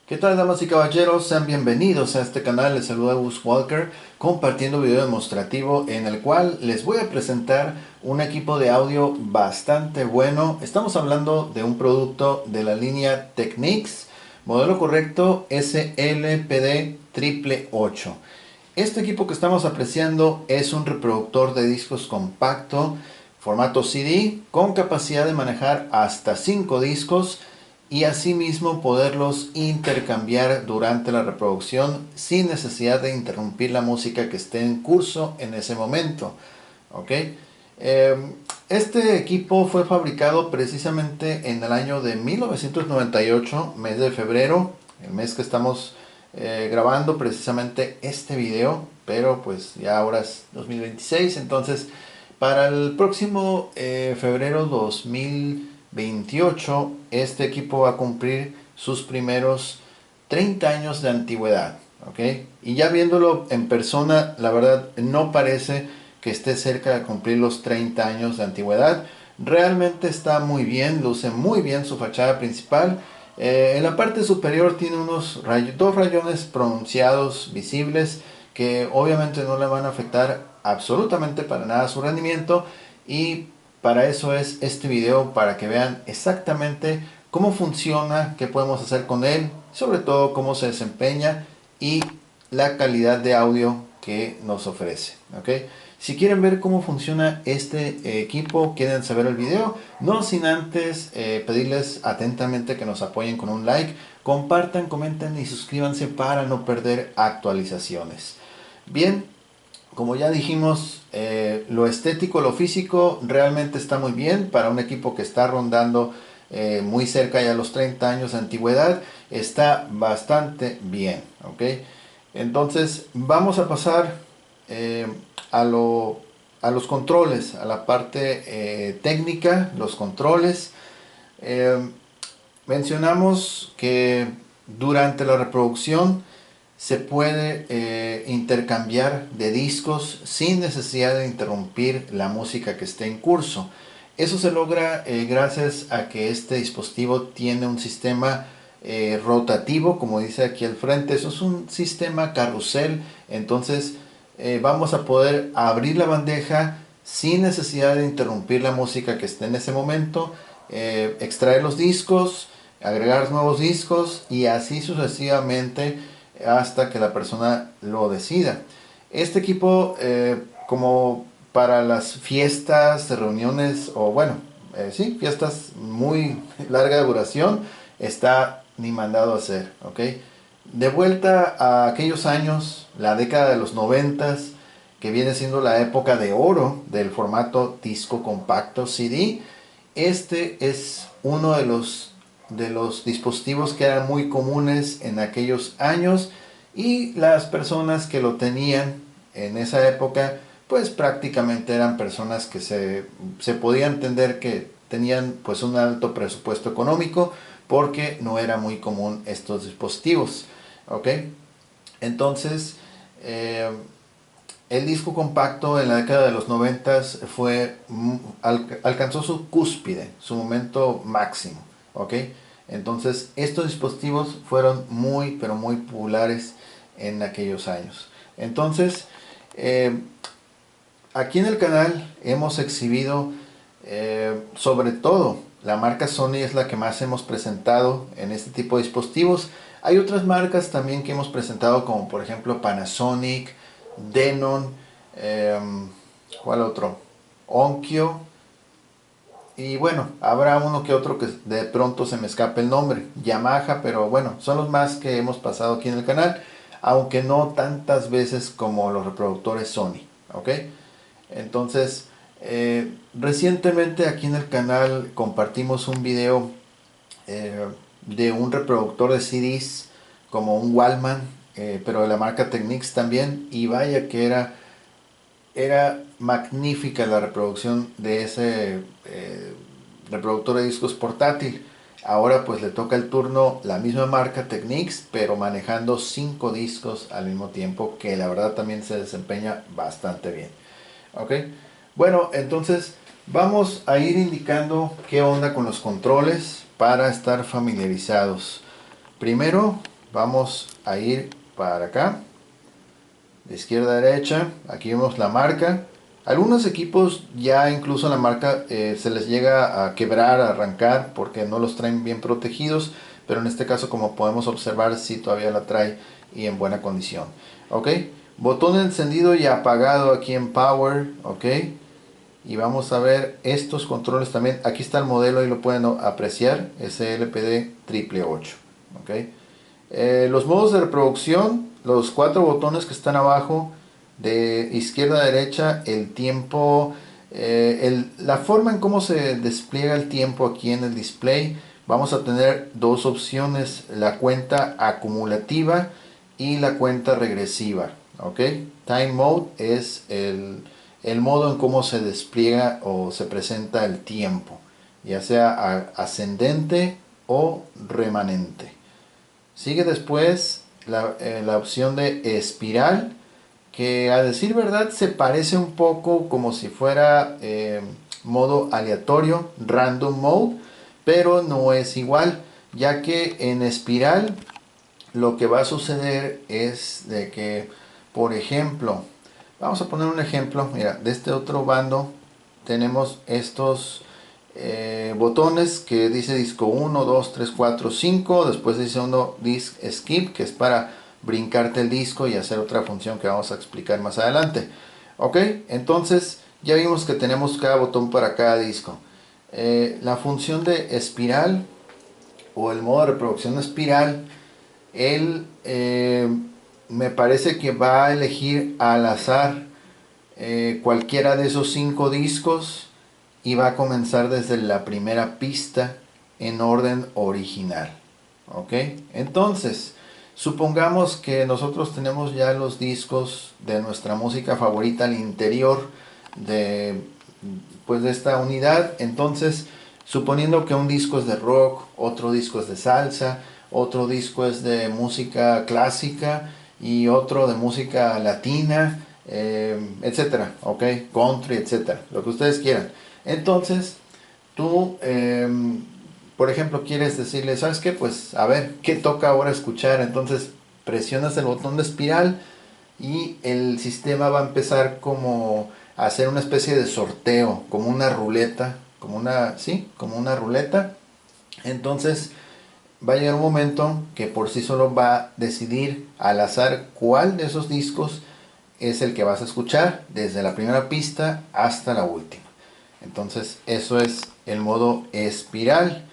¿Qué tal, damas y caballeros? Sean bienvenidos a este canal. Les saluda Gus Walker compartiendo un video demostrativo en el cual les voy a presentar un equipo de audio bastante bueno. Estamos hablando de un producto de la línea Technics, modelo correcto SLPD 888. Este equipo que estamos apreciando es un reproductor de discos compacto, formato CD, con capacidad de manejar hasta 5 discos y asimismo poderlos intercambiar durante la reproducción sin necesidad de interrumpir la música que esté en curso en ese momento. ¿Ok? Este equipo fue fabricado precisamente en el año de 1998, mes de febrero, el mes que estamos grabando precisamente este video, pero pues ya ahora es 2026, entonces para el próximo febrero 2028 este equipo va a cumplir sus primeros 30 años de antigüedad, ¿ok? Y ya viéndolo en persona, la verdad no parece que esté cerca de cumplir los 30 años de antigüedad. Realmente está muy bien, luce muy bien su fachada principal. En la parte superior tiene dos rayones pronunciados visibles que obviamente no le van a afectar absolutamente para nada su rendimiento, y para eso es este video, para que vean exactamente cómo funciona, qué podemos hacer con él, sobre todo cómo se desempeña y la calidad de audio que nos ofrece, ¿ok? Si quieren ver cómo funciona este equipo, quieren saber el video, no sin antes pedirles atentamente que nos apoyen con un like, compartan, comenten y suscríbanse para no perder actualizaciones. Bien, como ya dijimos, lo estético, lo físico realmente está muy bien para un equipo que está rondando muy cerca ya los 30 años de antigüedad. Está bastante bien, ¿ok? Entonces vamos a pasar eh, a, a los controles, a la parte técnica, los controles. Eh, Mencionamos que durante la reproducción se puede intercambiar de discos sin necesidad de interrumpir la música que esté en curso. Eso se logra gracias a que este dispositivo tiene un sistema rotativo, como dice aquí al frente. Eso es un sistema carrusel. Entonces vamos a poder abrir la bandeja sin necesidad de interrumpir la música que esté en ese momento, extraer los discos, agregar nuevos discos y así sucesivamente hasta que la persona lo decida. Este equipo, como para las fiestas, reuniones o bueno, sí, fiestas muy larga duración, está ni mandado a hacer, ¿ok? De vuelta a aquellos años, la década de los noventas, que viene siendo la época de oro del formato disco compacto CD. Este es uno de los dispositivos que eran muy comunes en aquellos años, y las personas que lo tenían en esa época pues prácticamente eran personas que se podía entender que tenían pues un alto presupuesto económico, porque no era muy común estos dispositivos, ¿ok? Entonces el disco compacto en la década de los 90 alcanzó su cúspide, su momento máximo, ¿ok? Entonces estos dispositivos fueron muy pero muy populares en aquellos años. Entonces aquí en el canal hemos exhibido sobre todo la marca Sony, es la que más hemos presentado en este tipo de dispositivos. Hay otras marcas también que hemos presentado, como por ejemplo Panasonic, Denon, eh, ¿cuál otro? Onkyo. Y bueno, habrá uno que otro que de pronto se me escape el nombre, Yamaha, pero bueno, son los más que hemos pasado aquí en el canal, aunque no tantas veces como los reproductores Sony, ¿ok? Entonces, recientemente aquí en el canal compartimos un video eh, de un reproductor de CDs como un Wallman, pero de la marca Technics también, y vaya que era magnífica la reproducción de ese reproductor de discos portátil. Ahora pues le toca el turno la misma marca Technics, pero manejando 5 discos al mismo tiempo, que la verdad también se desempeña bastante bien. ¿Ok? Bueno, entonces vamos a ir indicando qué onda con los controles para estar familiarizados. Primero vamos a ir para acá, de izquierda a derecha. Aquí vemos la marca. Algunos equipos ya incluso la marca se les llega a quebrar, a arrancar, porque no los traen bien protegidos, pero en este caso, como podemos observar, sí todavía la trae y en buena condición. Ok, botón encendido y apagado aquí en Power. Ok, y vamos a ver estos controles también. Aquí está el modelo y lo pueden apreciar, SLPD 888. Ok, los modos de reproducción, los cuatro botones que están abajo, de izquierda a derecha, el tiempo, la forma en cómo se despliega el tiempo aquí en el display. Vamos a tener dos opciones: la cuenta acumulativa y la cuenta regresiva. ¿Ok? Time Mode es el modo en cómo se despliega o se presenta el tiempo, ya sea ascendente o remanente. Sigue después la opción de espiral, que a decir verdad se parece un poco como si fuera modo aleatorio, random mode, pero no es igual, ya que en espiral lo que va a suceder es de que, por ejemplo, vamos a poner un ejemplo, mira, de este otro bando tenemos estos botones que dice disco 1, 2, 3, 4, 5. Después dice uno disc skip, que es para brincarte el disco y hacer otra función que vamos a explicar más adelante. Ok, entonces ya vimos que tenemos cada botón para cada disco. La función de espiral o el modo de reproducción espiral, él me parece que va a elegir al azar cualquiera de esos 5 discos y va a comenzar desde la primera pista en orden original. ¿Ok? Entonces, supongamos que nosotros tenemos ya los discos de nuestra música favorita al interior de, pues, de esta unidad. Entonces, suponiendo que un disco es de rock, otro disco es de salsa, otro disco es de música clásica y otro de música latina, etcétera, ok, country, etcétera, lo que ustedes quieran. Entonces, tú, por ejemplo, quieres decirle, ¿sabes qué? Pues a ver, ¿qué toca ahora escuchar? Entonces, presionas el botón de espiral y el sistema va a empezar como a hacer una especie de sorteo, como una ruleta, como una, sí, como una ruleta. Entonces, va a llegar un momento que por sí solo va a decidir al azar cuál de esos discos es el que vas a escuchar desde la primera pista hasta la última. Entonces eso es el modo espiral.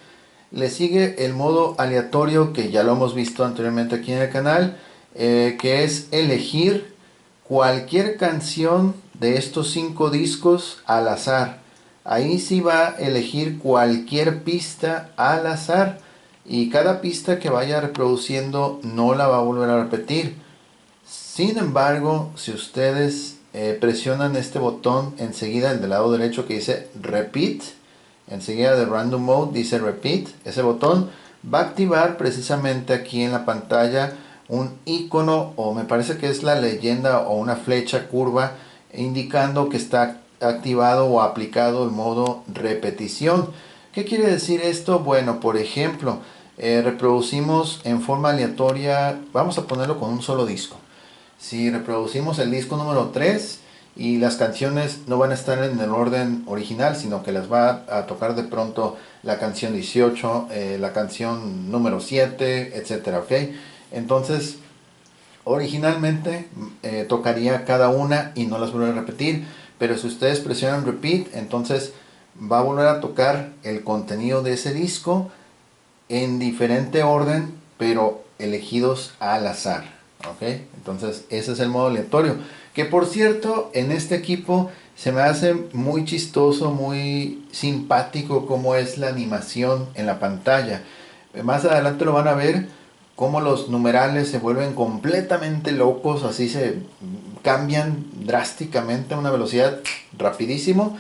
Le sigue el modo aleatorio, que ya lo hemos visto anteriormente aquí en el canal, que es elegir cualquier canción de estos 5 discos al azar. Ahí sí va a elegir cualquier pista al azar y cada pista que vaya reproduciendo no la va a volver a repetir. Sin embargo, si ustedes presionan este botón enseguida, el del lado derecho que dice Repeat, enseguida de Random Mode dice Repeat, ese botón va a activar precisamente aquí en la pantalla un icono, o me parece que es la leyenda o una flecha curva, indicando que está activado o aplicado el modo repetición. ¿Qué quiere decir esto? Bueno, por ejemplo, reproducimos en forma aleatoria, vamos a ponerlo con un solo disco. Si reproducimos el disco número 3 y las canciones no van a estar en el orden original, sino que las va a tocar de pronto la canción 18, la canción número 7, etcétera, ¿ok? Entonces, originalmente tocaría cada una y no las vuelvo a repetir, pero si ustedes presionan repeat, entonces va a volver a tocar el contenido de ese disco en diferente orden, pero elegidos al azar. ¿Ok? Entonces ese es el modo aleatorio, que por cierto en este equipo se me hace muy chistoso, muy simpático como es la animación en la pantalla. Más adelante lo van a ver cómo los numerales se vuelven completamente locos, así se cambian drásticamente a una velocidad rapidísimo,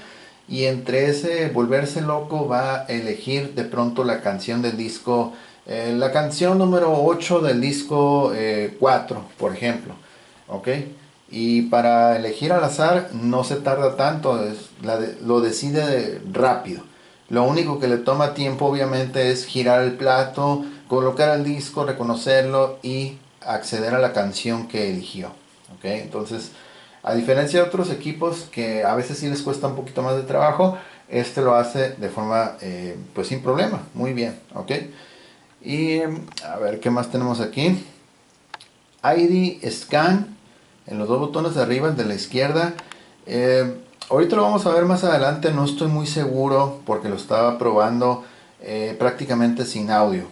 y entre ese volverse loco va a elegir de pronto la canción del disco, la canción número 8 del disco 4, por ejemplo. ¿Ok? Y para elegir al azar no se tarda tanto, lo decide rápido. Lo único que le toma tiempo obviamente es girar el plato, colocar el disco, reconocerlo y acceder a la canción que eligió. ¿Ok? Entonces, a diferencia de otros equipos que a veces sí les cuesta un poquito más de trabajo, este lo hace de forma pues sin problema, muy bien. ¿Ok? Y a ver qué más tenemos aquí. ID Scan en los dos botones de arriba, el de la izquierda. Ahorita lo vamos a ver más adelante, no estoy muy seguro porque lo estaba probando prácticamente sin audio.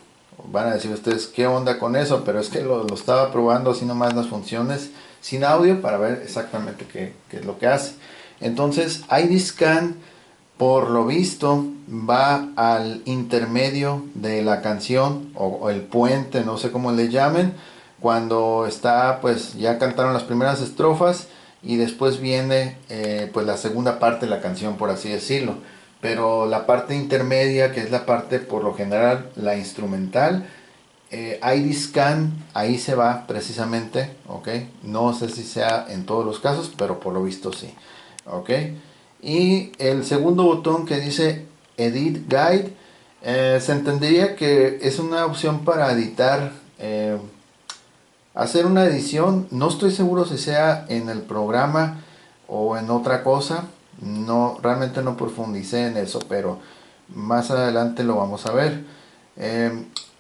Van a decir ustedes qué onda con eso, pero es que lo estaba probando así nomás las funciones sin audio para ver exactamente qué es lo que hace. Entonces ID Scan por lo visto va al intermedio de la canción o el puente, no sé cómo le llamen, cuando está pues ya cantaron las primeras estrofas y después viene pues la segunda parte de la canción, por así decirlo. Pero la parte intermedia, que es la parte por lo general la instrumental, ID Scan ahí se va precisamente, ok. No sé si sea en todos los casos, pero por lo visto sí, ok. Y el segundo botón que dice Edit Guide, se entendería que es una opción para editar, hacer una edición. No estoy seguro si sea en el programa o en otra cosa. No, realmente no profundicé en eso, pero más adelante lo vamos a ver. Eh,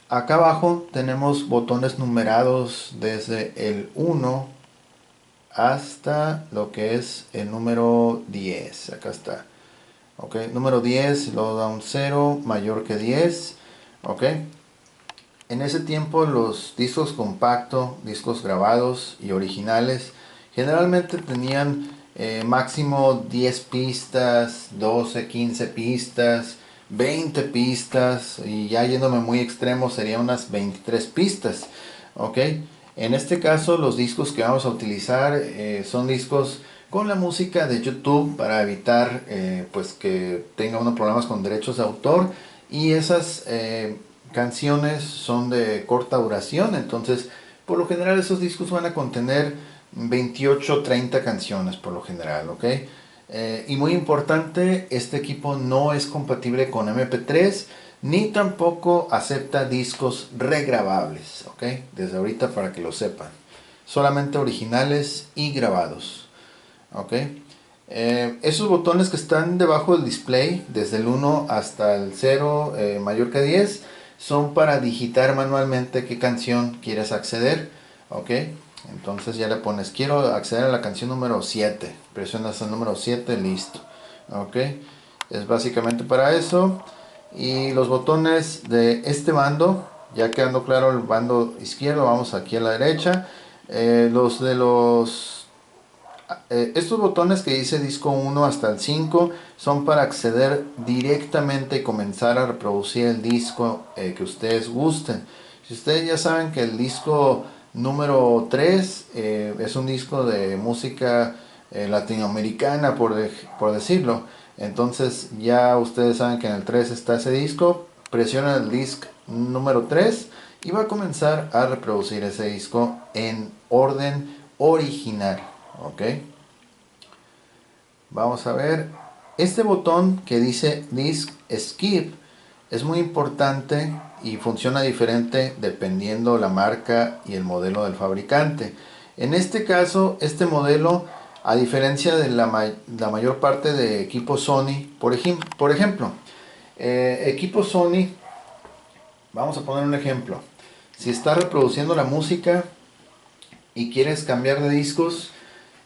Acá abajo tenemos botones numerados desde el 1 hasta lo que es el número 10. Acá está. Ok, número 10 lo da un 0 mayor que 10. Ok. En ese tiempo los discos compactos, discos grabados y originales generalmente tenían máximo 10 pistas, 12, 15 pistas, 20 pistas y ya yéndome muy extremo serían unas 23 pistas. Ok, en este caso los discos que vamos a utilizar son discos con la música de YouTube para evitar pues que tenga unos problemas con derechos de autor y esas canciones son de corta duración, entonces por lo general esos discos van a contener 28 30 canciones por lo general, ¿ok? Y muy importante, este equipo no es compatible con MP3 ni tampoco acepta discos regrabables, ¿ok? Desde ahorita para que lo sepan, solamente originales y grabados, ¿ok? Esos botones que están debajo del display, desde el 1 hasta el 0 mayor que 10, son para digitar manualmente qué canción quieres acceder. Ok, entonces ya le pones quiero acceder a la canción número 7, presionas el número 7, listo. Ok, es básicamente para eso. Y los botones de este bando, ya quedando claro el bando izquierdo, vamos aquí a la derecha. Los de los estos botones que dice disco 1 hasta el 5 son para acceder directamente y comenzar a reproducir el disco que ustedes gusten. Si ustedes ya saben que el disco número 3 es un disco de música latinoamericana, por decirlo, entonces ya ustedes saben que en el 3 está ese disco, presionan el disc número 3 y va a comenzar a reproducir ese disco en orden original. Ok, vamos a ver este botón que dice Disc Skip, es muy importante y funciona diferente dependiendo la marca y el modelo del fabricante. En este caso, este modelo, a diferencia de la mayor parte de equipos Sony, por ejemplo, equipos Sony, vamos a poner un ejemplo, si estás reproduciendo la música y quieres cambiar de discos,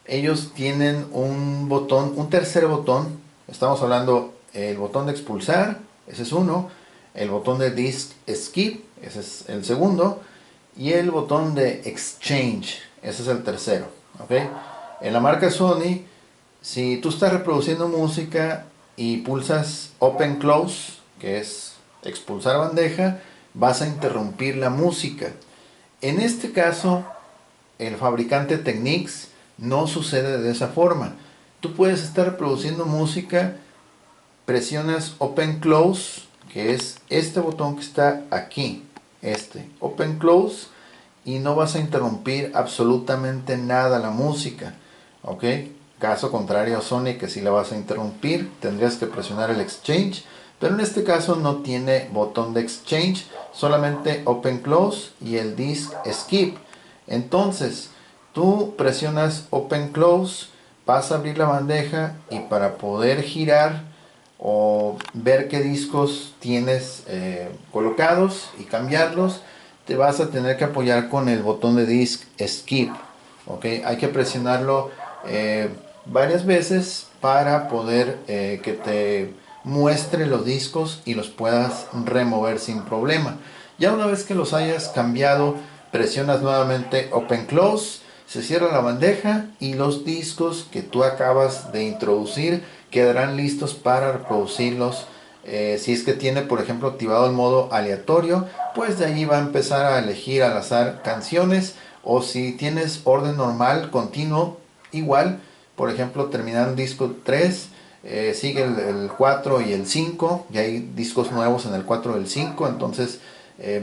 ellos tienen un botón, un tercer botón. Estamos hablando el botón de expulsar, ese es uno, el botón de disc skip, ese es el segundo, y el botón de exchange, ese es el tercero. ¿Okay? En la marca Sony, si tú estás reproduciendo música y pulsas open close, que es expulsar bandeja, vas a interrumpir la música. En este caso, el fabricante Technics no sucede de esa forma. Tú puedes estar reproduciendo música, presionas Open Close, que es este botón que está aquí, este Open Close, y no vas a interrumpir absolutamente nada la música, ¿ok? Caso contrario a Sony, que si la vas a interrumpir, tendrías que presionar el Exchange pero en este caso no tiene botón de exchange, solamente open close y el disk skip. Entonces tú presionas open close, vas a abrir la bandeja y para poder girar o ver qué discos tienes colocados y cambiarlos, te vas a tener que apoyar con el botón de disk skip. ¿Ok? Hay que presionarlo varias veces para poder que te muestre los discos y los puedas remover sin problema. Ya una vez que los hayas cambiado, presionas nuevamente open close, se cierra la bandeja y los discos que tú acabas de introducir quedarán listos para reproducirlos. Si es que tiene, por ejemplo, activado el modo aleatorio, pues de allí va a empezar a elegir al azar canciones. O si tienes orden normal, continuo, igual, por ejemplo, terminar un disco 3, sigue el 4 y el 5, y hay discos nuevos en el 4 y el 5, entonces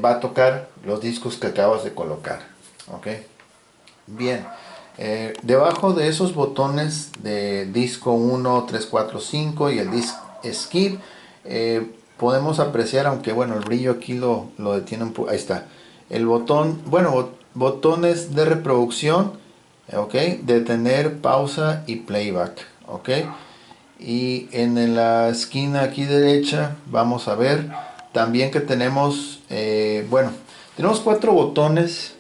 va a tocar los discos que acabas de colocar. ¿Ok? Bien, debajo de esos botones de disco 1, 3, 4, 5 y el disc skip, podemos apreciar, aunque bueno, el brillo aquí lo detiene un poco, ahí está, el botón, bueno, botones de reproducción, ok, detener, pausa y playback, ok. Y en la esquina aquí derecha vamos a ver también que tenemos, bueno, tenemos 4 botones,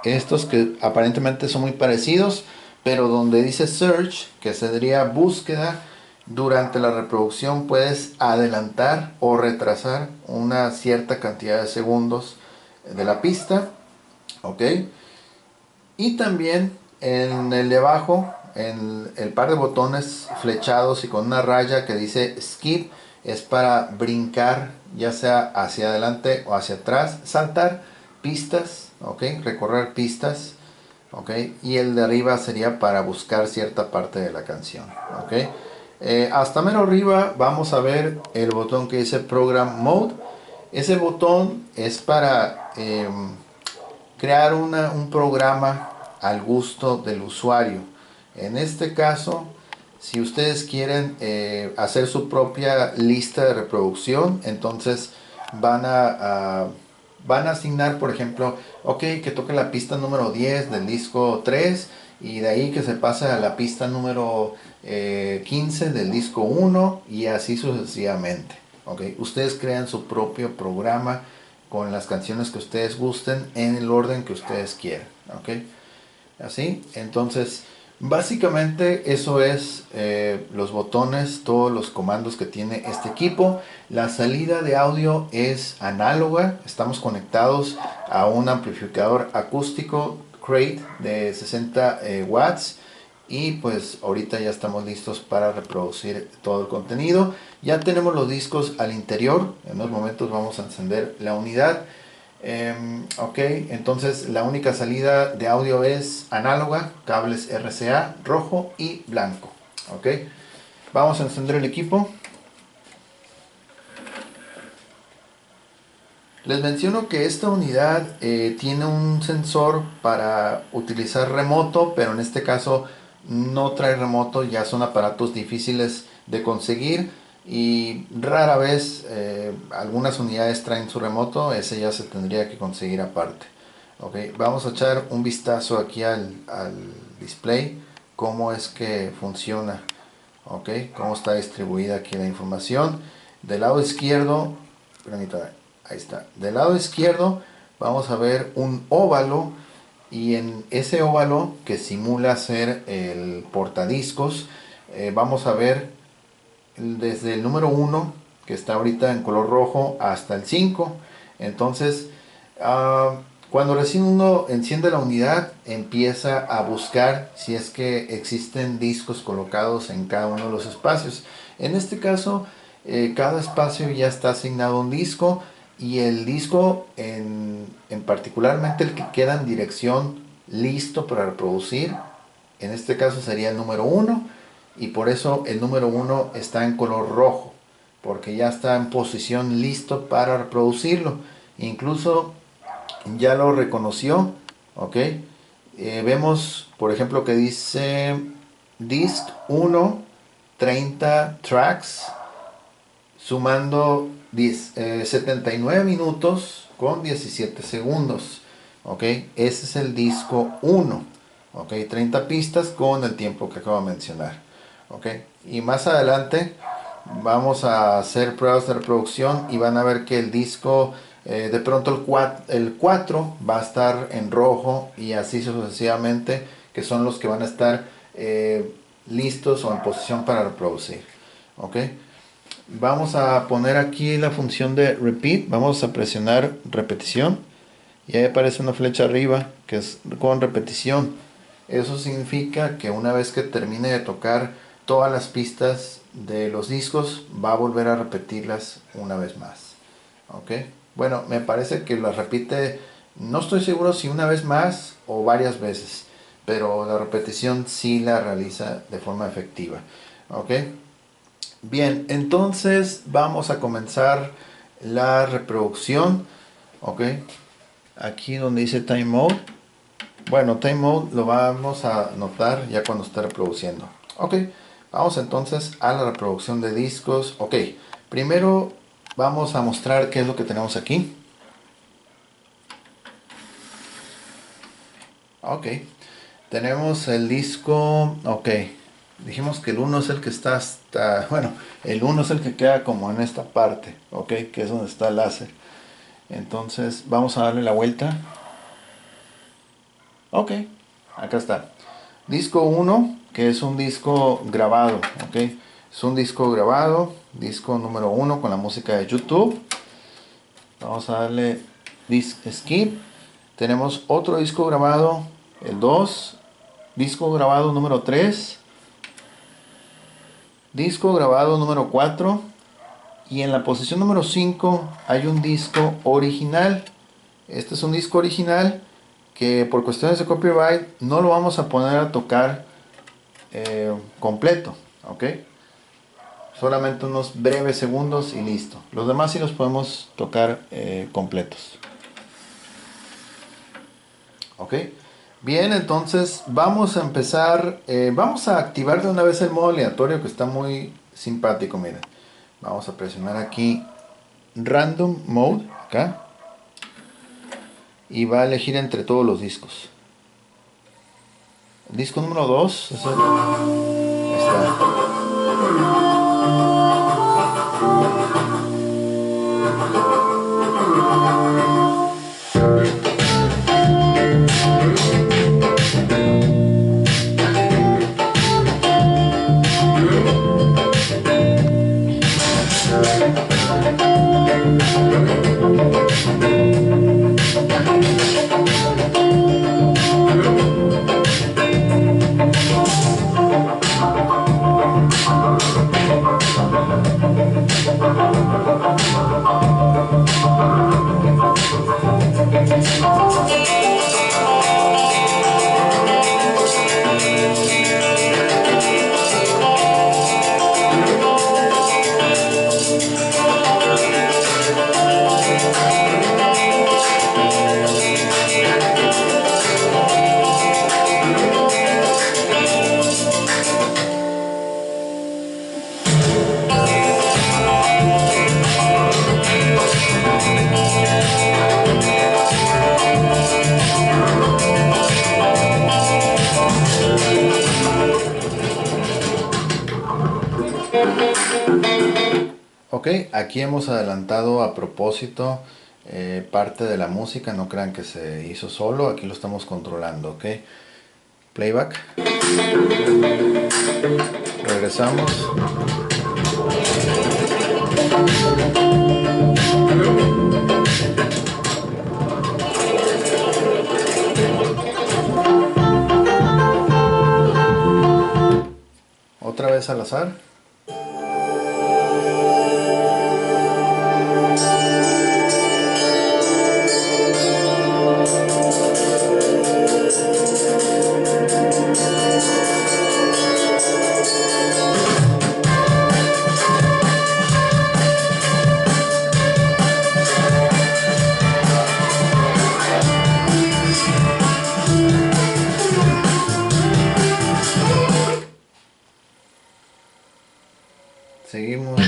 estos que aparentemente son muy parecidos, pero donde dice search, que sería búsqueda, durante la reproducción puedes adelantar o retrasar una cierta cantidad de segundos de la pista, ok. Y también en el de abajo, en el par de botones flechados y con una raya que dice skip, es para brincar ya sea hacia adelante o hacia atrás, saltar pistas, ok, recorrer pistas, ok. Y el de arriba sería para buscar cierta parte de la canción, ok. Hasta menos arriba vamos a ver el botón que dice program mode. Ese botón es para crear un programa al gusto del usuario. En este caso, si ustedes quieren hacer su propia lista de reproducción, entonces van van a asignar, por ejemplo, ok, que toque la pista número 10 del disco 3 y de ahí que se pase a la pista número 15 del disco 1 y así sucesivamente. Okay. Ustedes crean su propio programa con las canciones que ustedes gusten en el orden que ustedes quieran. Okay. Así, entonces básicamente eso es los botones, todos los comandos que tiene este equipo. La salida de audio es análoga, estamos conectados a un amplificador acústico Crate de 60 watts y pues ahorita ya estamos listos para reproducir todo el contenido. Ya tenemos los discos al interior, en unos momentos vamos a encender la unidad. Ok, entonces la única salida de audio es análoga, cables RCA rojo y blanco. Ok, vamos a encender el equipo. Les menciono que esta unidad tiene un sensor para utilizar remoto, pero en este caso no trae remoto, ya son aparatos difíciles de conseguir y rara vez algunas unidades traen su remoto, ese ya se tendría que conseguir aparte. Okay, vamos a echar un vistazo aquí al display, cómo es que funciona, okay, cómo está distribuida aquí la información. Del lado izquierdo, permítame, ahí está, del lado izquierdo vamos a ver un óvalo y en ese óvalo que simula ser el portadiscos vamos a ver desde el número 1 que está ahorita en color rojo hasta el 5. Entonces cuando recién uno enciende la unidad empieza a buscar si es que existen discos colocados en cada uno de los espacios. En este caso cada espacio ya está asignado un disco y el disco en particularmente el que queda en dirección listo para reproducir, en este caso sería el número 1 y por eso el número 1 está en color rojo porque ya está en posición listo para reproducirlo. Incluso ya lo reconoció, ok. Vemos por ejemplo que dice disc 1 30 tracks, sumando 79 minutos con 17 segundos. Ok, ese es el disco 1. Ok, 30 pistas con el tiempo que acabo de mencionar. Ok, y más adelante vamos a hacer pruebas de reproducción y van a ver que el disco, de pronto el 4 va a estar en rojo y así sucesivamente, que son los que van a estar listos o en posición para reproducir. Ok, vamos a poner aquí la función de repeat, vamos a presionar repetición y ahí aparece una flecha arriba que es con repetición. Eso significa que una vez que termine de tocar todas las pistas de los discos, va a volver a repetirlas una vez más. ¿Ok? Bueno, me parece que las repite, no estoy seguro si una vez más o varias veces, pero la repetición sí la realiza de forma efectiva. ¿Ok? Bien, entonces vamos a comenzar la reproducción. ¿Ok? Aquí donde dice Time Mode. Bueno, Time Mode lo vamos a notar ya cuando esté reproduciendo. Ok, vamos entonces a la reproducción de discos. Ok, primero vamos a mostrar qué es lo que tenemos aquí. Ok, tenemos el disco. Ok, dijimos que el 1 es el que está hasta. Bueno, el 1 es el que queda como en esta parte. Ok, que es donde está el láser. Entonces vamos a darle la vuelta. Ok, acá está. Disco 1, que es un disco grabado, ok. Es un disco grabado, disco número 1 con la música de YouTube. Vamos a darle Disc Skip. Tenemos otro disco grabado, el 2. Disco grabado número 3. Disco grabado número 4. Y en la posición número 5 hay un disco original. Este es un disco original que por cuestiones de copyright no lo vamos a poner a tocar completo, ok, solamente unos breves segundos y listo. Los demás sí los podemos tocar completos, ok. Bien, entonces vamos a empezar, vamos a activar de una vez el modo aleatorio, que está muy simpático. Miren, vamos a presionar aquí Random Mode acá y va a elegir entre todos los discos. El disco número 2 es está. Ok, aquí hemos adelantado a propósito parte de la música, no crean que se hizo solo, aquí lo estamos controlando, ok. Playback. Regresamos. Otra vez al azar. Seguimos.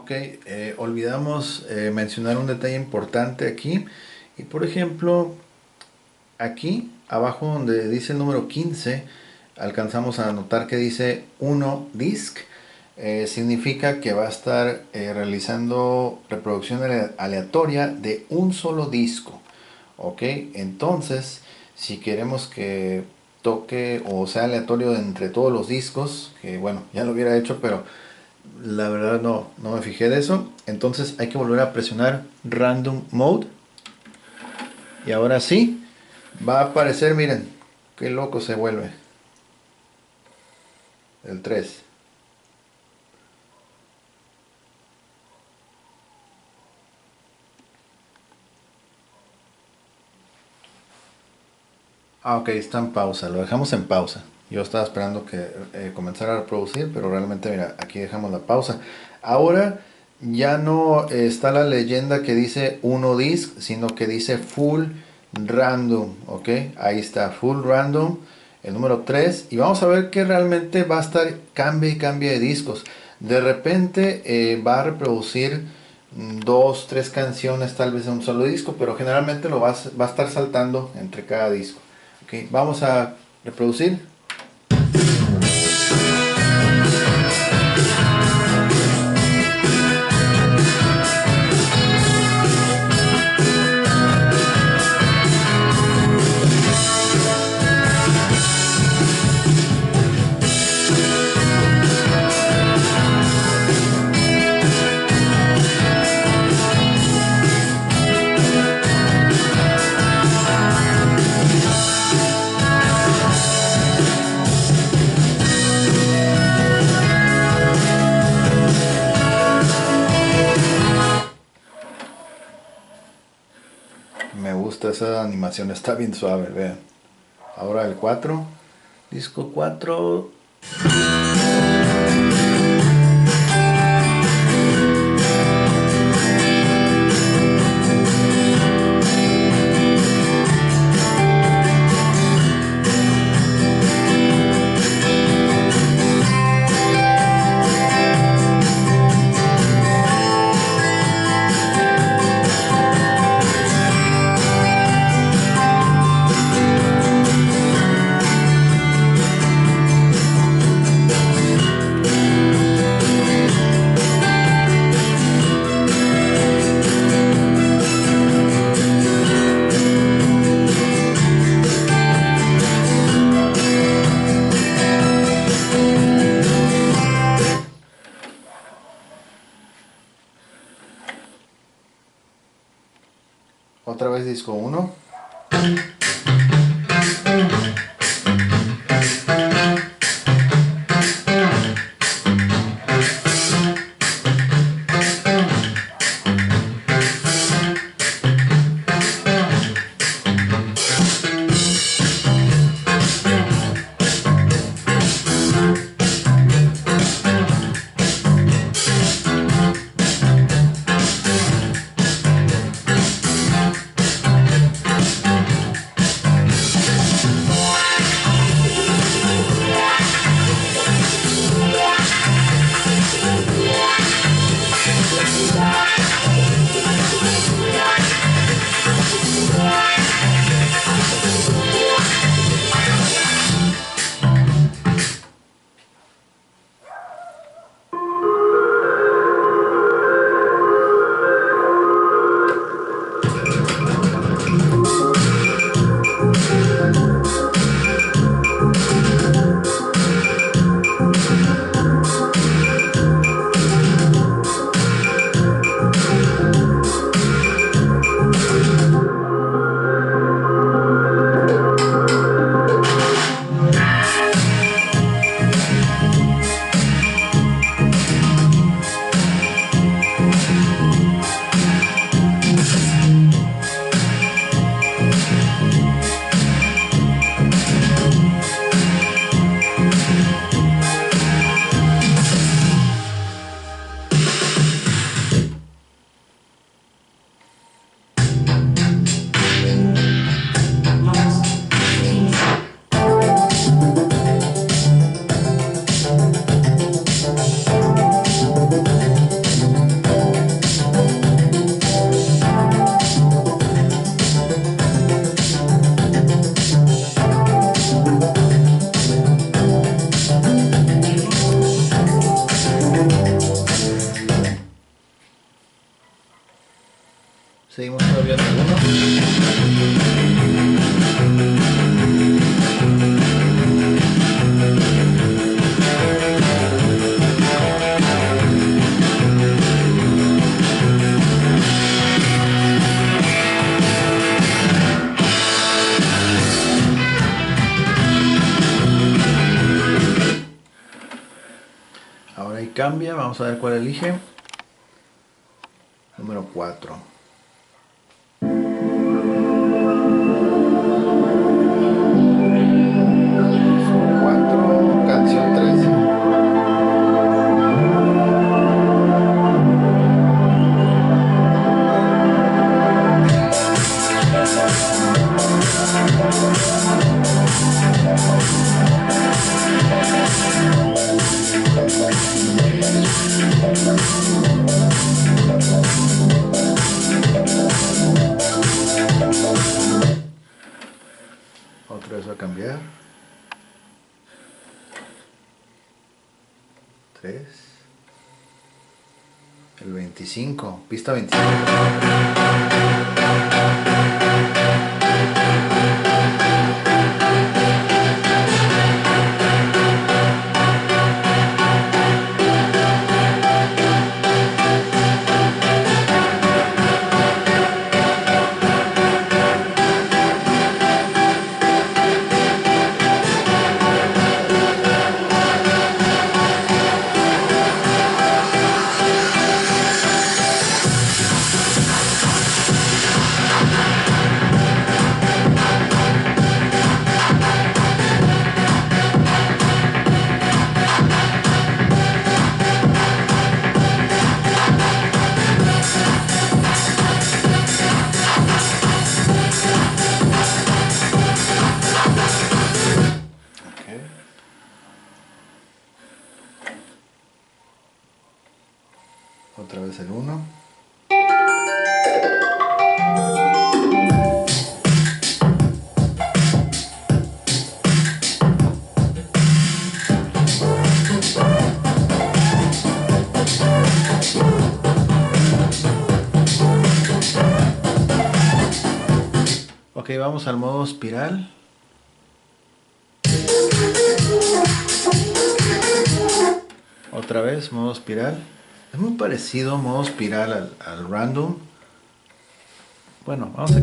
Ok, olvidamos mencionar un detalle importante aquí. Y por ejemplo, aquí abajo donde dice el número 15, alcanzamos a notar que dice 1 disc. Significa que va a estar realizando reproducción aleatoria de un solo disco. Ok, entonces si queremos que toque o sea aleatorio entre todos los discos, que bueno, ya lo hubiera hecho, pero la verdad no me fijé de eso. Entonces hay que volver a presionar Random Mode. Y ahora sí, va a aparecer, miren, qué loco se vuelve. El 3. Ah, ok, está en pausa. Lo dejamos en pausa. Yo estaba esperando que comenzara a reproducir, pero realmente, mira, aquí dejamos la pausa. Ahora ya no está la leyenda que dice 1 disc, sino que dice full random, ok. Ahí está, full random, el número 3. Y vamos a ver que realmente va a estar cambie y cambie de discos. De repente va a reproducir 2, 3 canciones tal vez en un solo disco, pero generalmente va a estar saltando entre cada disco. Ok, vamos a reproducir. Me gusta esa animación, está bien suave, vean. Ahora el 4, disco 4. Otra vez disco 1. Seguimos todavía en el 1. Ahora ahí cambia, vamos a ver cuál elige. Número 4. 4, canción 13. Otra vez va a cambiar. 3. El 25. Pista 25. Otra vez el 1. Ok, vamos al modo espiral. Otra vez, modo espiral. Es muy parecido modo espiral al random. Bueno, vamos a...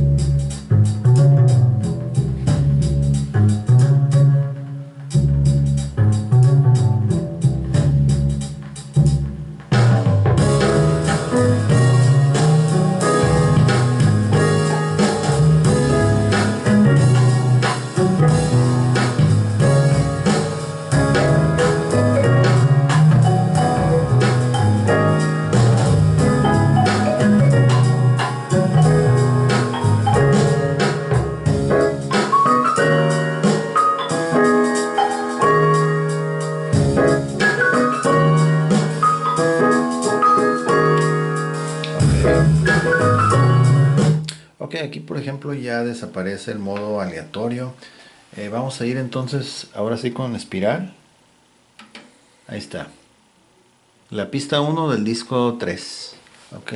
Ok, aquí por ejemplo ya desaparece el modo aleatorio. Vamos a ir entonces ahora sí con espiral. Ahí está. La pista 1 del disco 3. Ok.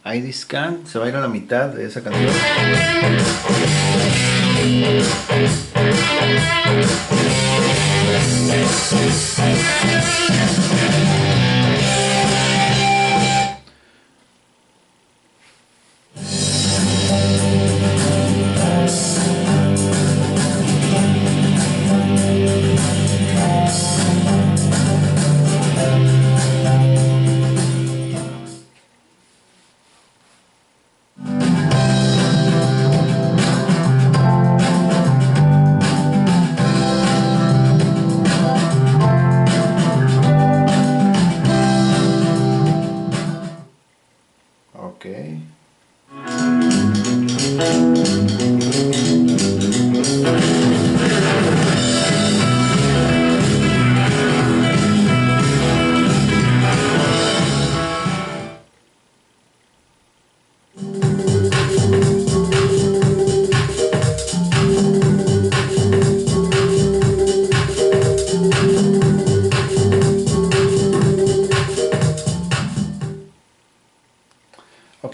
ID Scan se va a ir a la mitad de esa canción.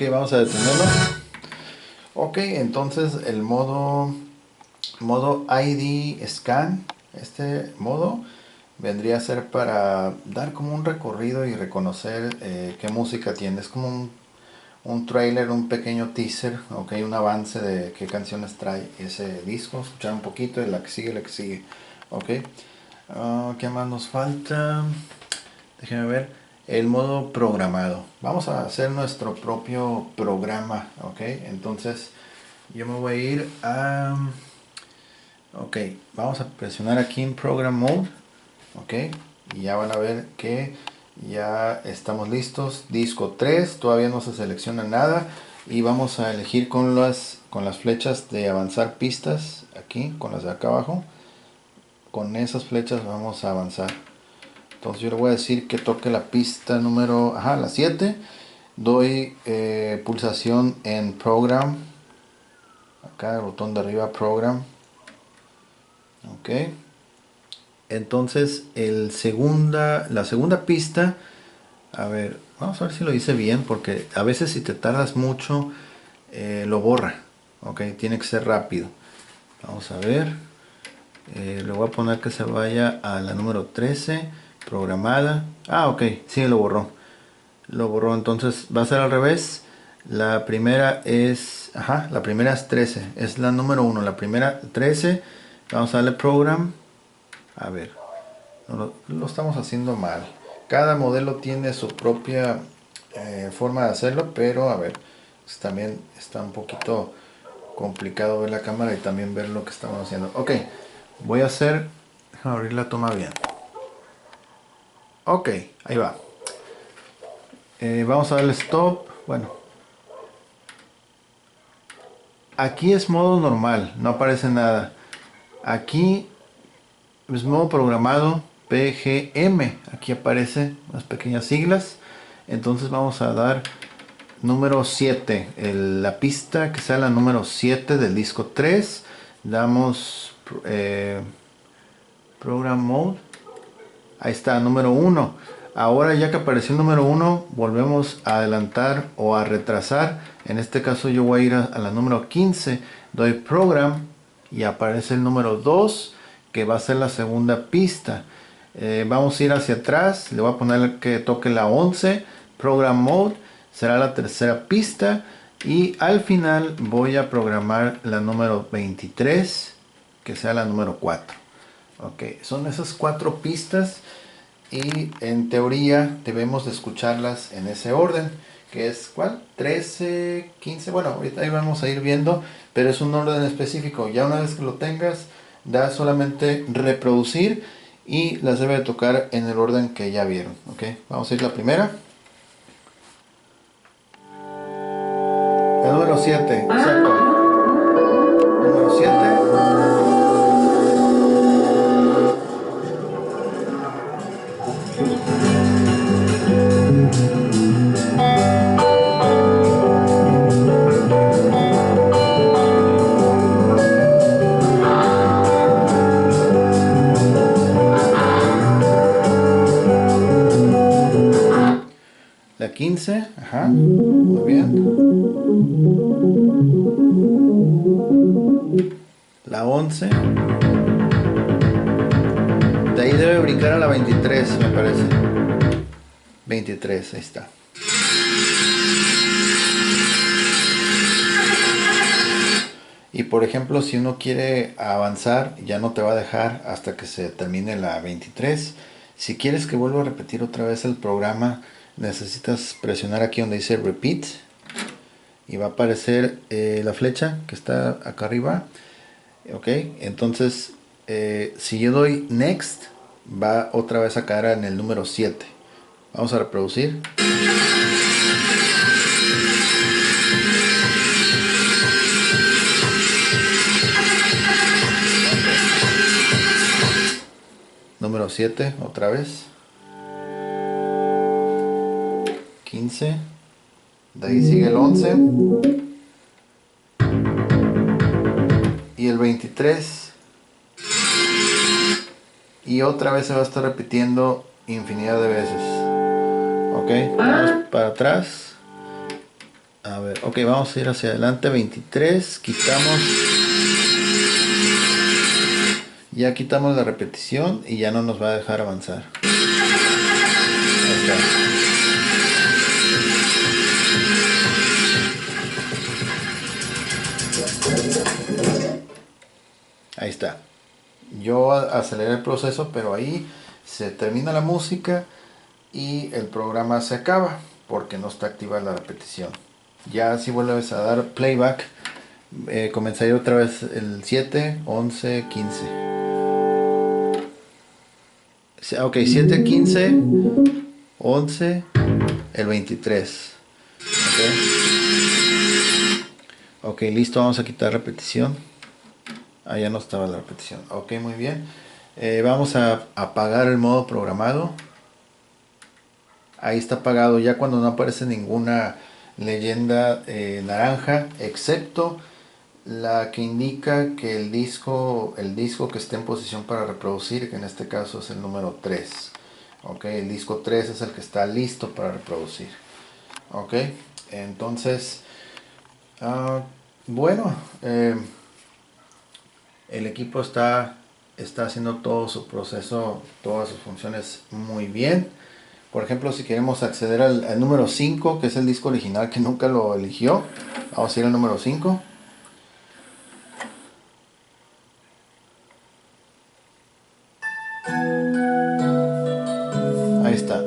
vamos a detenerlo. Ok, entonces el modo ID Scan, este modo vendría a ser para dar como un recorrido y reconocer qué música tiene. Es como un trailer, un pequeño teaser, ok, un avance de qué canciones trae ese disco. Escuchar un poquito de la que sigue, ok. ¿Qué más nos falta? Déjenme ver. El modo programado. Vamos a hacer nuestro propio programa, ok. Entonces yo me voy a ir a... Ok, vamos a presionar aquí en Program Mode, ok, y ya van a ver que ya estamos listos. Disco 3, todavía no se selecciona nada y vamos a elegir con las flechas de avanzar pistas, aquí con las de acá abajo. Con esas flechas vamos a avanzar. Entonces yo le voy a decir que toque la pista número, la 7. Doy pulsación en Program, acá el botón de arriba, Program, ok. Entonces la segunda pista, a ver, vamos a ver si lo hice bien, porque a veces si te tardas mucho lo borra, ok, tiene que ser rápido. Vamos a ver, le voy a poner que se vaya a la número 13, programada. Ok, sí, lo borró, entonces va a ser al revés. La primera es, la primera es 13, es la número 1, la primera 13, vamos a darle program. A ver, no, lo estamos haciendo mal. Cada modelo tiene su propia forma de hacerlo, pero a ver, pues también está un poquito complicado ver la cámara y también ver lo que estamos haciendo. Ok, voy a hacer, déjame abrir la toma bien. Ok, ahí va. Vamos a darle stop. Bueno, aquí es modo normal, no aparece nada. Aquí es modo programado PGM. Aquí aparece las pequeñas siglas. Entonces vamos a dar número 7. La pista que sea la número 7 del disco 3. Damos Program Mode. Ahí está, número 1. Ahora ya que apareció el número 1, volvemos a adelantar o a retrasar. En este caso yo voy a ir a la número 15. Doy Program y aparece el número 2, que va a ser la segunda pista. Vamos a ir hacia atrás. Le voy a poner que toque la 11. Program Mode será la tercera pista. Y al final voy a programar la número 23, que sea la número 4. Ok, son esas 4 pistas y en teoría debemos de escucharlas en ese orden, que es ¿cuál? 13, 15, bueno, ahorita ahí vamos a ir viendo, pero es un orden específico. Ya una vez que lo tengas, da solamente reproducir y las debe de tocar en el orden que ya vieron. Ok, vamos a ir la primera. El número 7, exacto. Número 7. La 15, muy bien. La 11. De ahí debe brincar a la 23, me parece. 23, ahí está. Y por ejemplo, si uno quiere avanzar, ya no te va a dejar hasta que se termine la 23. Si quieres que vuelva a repetir otra vez el programa, necesitas presionar aquí donde dice Repeat. Y va a aparecer la flecha que está acá arriba. Ok, entonces si yo doy Next, va otra vez a caer en el número 7. Vamos a reproducir. Número 7, otra vez. 15. De ahí sigue el 11. Y el 23. Y otra vez se va a estar repitiendo infinidad de veces. Ok, vamos para atrás. A ver, ok, vamos a ir hacia adelante. 23, quitamos. Ya quitamos la repetición y ya no nos va a dejar avanzar. Ahí está. Ahí está. Yo aceleré el proceso, pero ahí se termina la música y el programa se acaba porque no está activa la repetición. Ya si vuelves a dar playback, comenzaría otra vez el 7, 11, 15. Ok, 7, 15, 11, el 23. Ok, ok, listo, vamos a quitar repetición. Ah, ya no estaba la repetición. Ok, muy bien. Vamos a apagar el modo programado. Ahí está apagado ya cuando no aparece ninguna leyenda naranja, excepto la que indica que el disco que esté en posición para reproducir, que en este caso es el número 3. Ok, el disco 3 es el que está listo para reproducir. Ok, entonces, bueno, el equipo está haciendo todo su proceso, todas sus funciones muy bien. Por ejemplo, si queremos acceder al número 5, que es el disco original que nunca lo eligió, vamos a ir al número 5. Ahí está.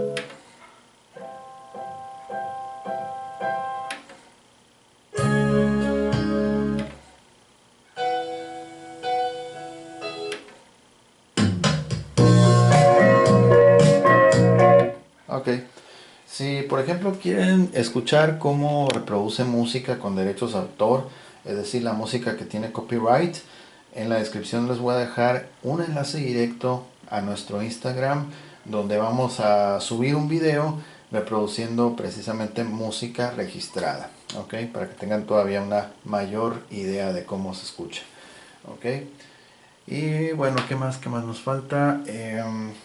Ok. Si por ejemplo quieren escuchar cómo reproduce música con derechos de autor, es decir, la música que tiene copyright, en la descripción les voy a dejar un enlace directo a nuestro Instagram donde vamos a subir un video reproduciendo precisamente música registrada, ¿ok? Para que tengan todavía una mayor idea de cómo se escucha, ¿ok? Y bueno, qué más nos falta?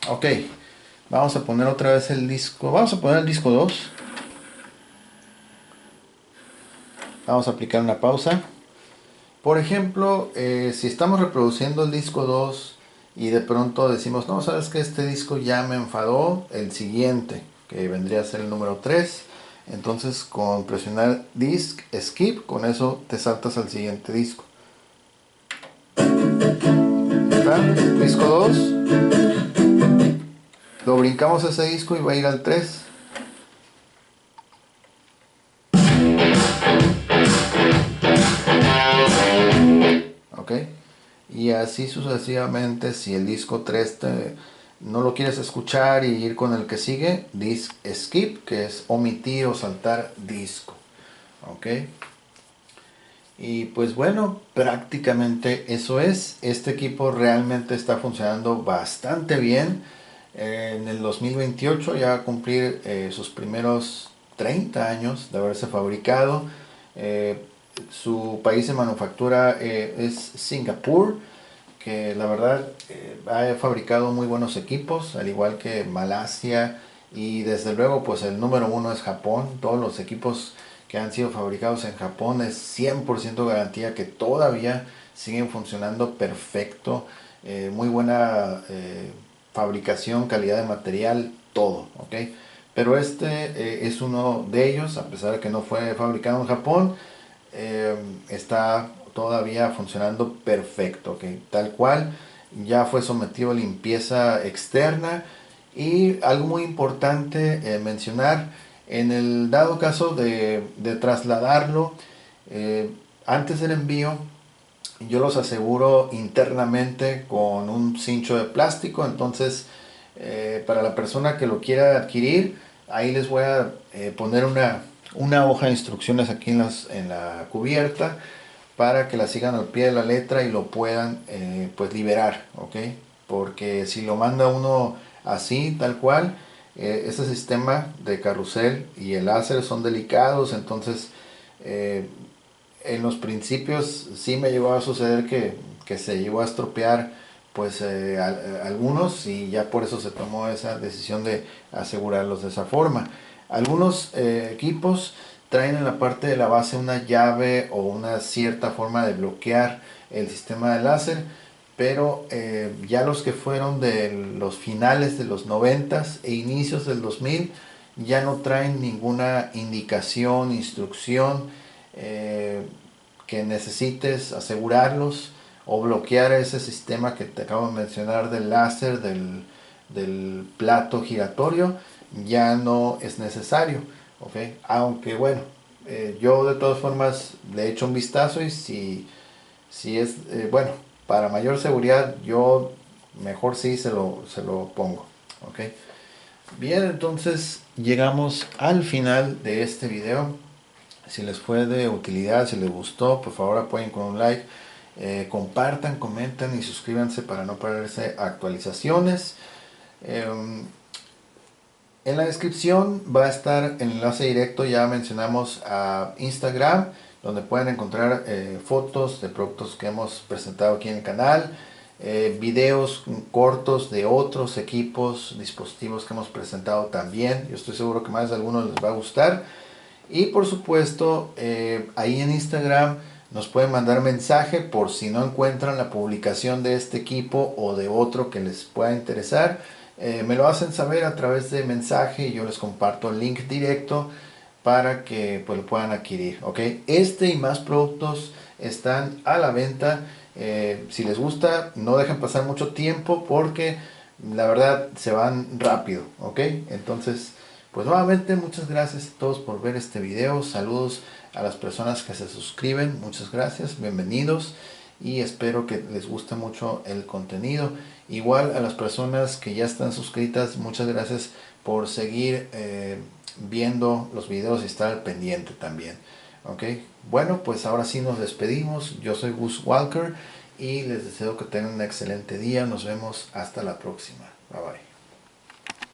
Ok, vamos a poner otra vez el disco, vamos a poner el disco 2. Vamos a aplicar una pausa. Por ejemplo, si estamos reproduciendo el disco 2 y de pronto decimos, no, sabes que este disco ya me enfadó, el siguiente, que vendría a ser el número 3. Entonces con presionar Disc Skip, con eso te saltas al siguiente disco. ¿Está? Disco 2. Lo brincamos ese disco y va a ir al 3. ¿Ok? Y así sucesivamente, si el disco 3 no lo quieres escuchar y ir con el que sigue, disc skip, que es omitir o saltar disco. ¿Ok? Y pues bueno, prácticamente eso es. Este equipo realmente está funcionando bastante bien. En el 2028 ya va a cumplir sus primeros 30 años de haberse fabricado. Eh, Su país de manufactura es Singapur, que la verdad ha fabricado muy buenos equipos, al igual que Malasia, y desde luego pues el número uno es Japón. Todos los equipos que han sido fabricados en Japón es 100% garantía que todavía siguen funcionando perfecto. Muy buena fabricación, calidad de material, todo, ¿ok? Pero es uno de ellos, a pesar de que no fue fabricado en Japón, está todavía funcionando perfecto, ¿ok? Tal cual, ya fue sometido a limpieza externa. Y algo muy importante mencionar, en el dado caso de trasladarlo, eh, antes del envío, yo los aseguro internamente con un cincho de plástico. Entonces, para la persona que lo quiera adquirir, ahí les voy a poner una hoja de instrucciones aquí en la cubierta para que la sigan al pie de la letra y lo puedan pues liberar, ¿ok? Porque si lo manda uno así, tal cual, ese sistema de carrusel y el láser son delicados. Entonces en los principios sí me llegó a suceder que se llegó a estropear pues algunos, y ya por eso se tomó esa decisión de asegurarlos de esa forma. Algunos equipos traen en la parte de la base una llave o una cierta forma de bloquear el sistema de láser, pero ya los que fueron de los finales de los 90s e inicios del 2000 ya no traen ninguna indicación, instrucción que necesites asegurarlos o bloquear ese sistema que te acabo de mencionar del láser, del plato giratorio, ya no es necesario. ¿Okay? Aunque bueno, yo de todas formas le echo un vistazo y si es, bueno, para mayor seguridad yo mejor sí se lo pongo. ¿Okay? Bien, entonces llegamos al final de este video. Si les fue de utilidad, si les gustó, por favor apoyen con un like. Compartan, comenten y suscríbanse para no perderse actualizaciones. En la descripción va a estar el enlace directo, ya mencionamos, a Instagram, donde pueden encontrar fotos de productos que hemos presentado aquí en el canal, videos cortos de otros equipos, dispositivos que hemos presentado también. Yo estoy seguro que más de algunos les va a gustar. Y por supuesto, ahí en Instagram nos pueden mandar mensaje por si no encuentran la publicación de este equipo o de otro que les pueda interesar. Me lo hacen saber a través de mensaje y yo les comparto el link directo para que pues, lo puedan adquirir. ¿Okay? Este y más productos están a la venta. Si les gusta, no dejen pasar mucho tiempo porque la verdad se van rápido. ¿Okay? Entonces, pues nuevamente muchas gracias a todos por ver este video. Saludos a las personas que se suscriben. Muchas gracias. Bienvenidos. Y espero que les guste mucho el contenido. Igual a las personas que ya están suscritas, muchas gracias por seguir viendo los videos y estar al pendiente también. ¿Ok? Bueno, pues ahora sí nos despedimos. Yo soy Gus Walker y les deseo que tengan un excelente día. Nos vemos hasta la próxima. Bye bye.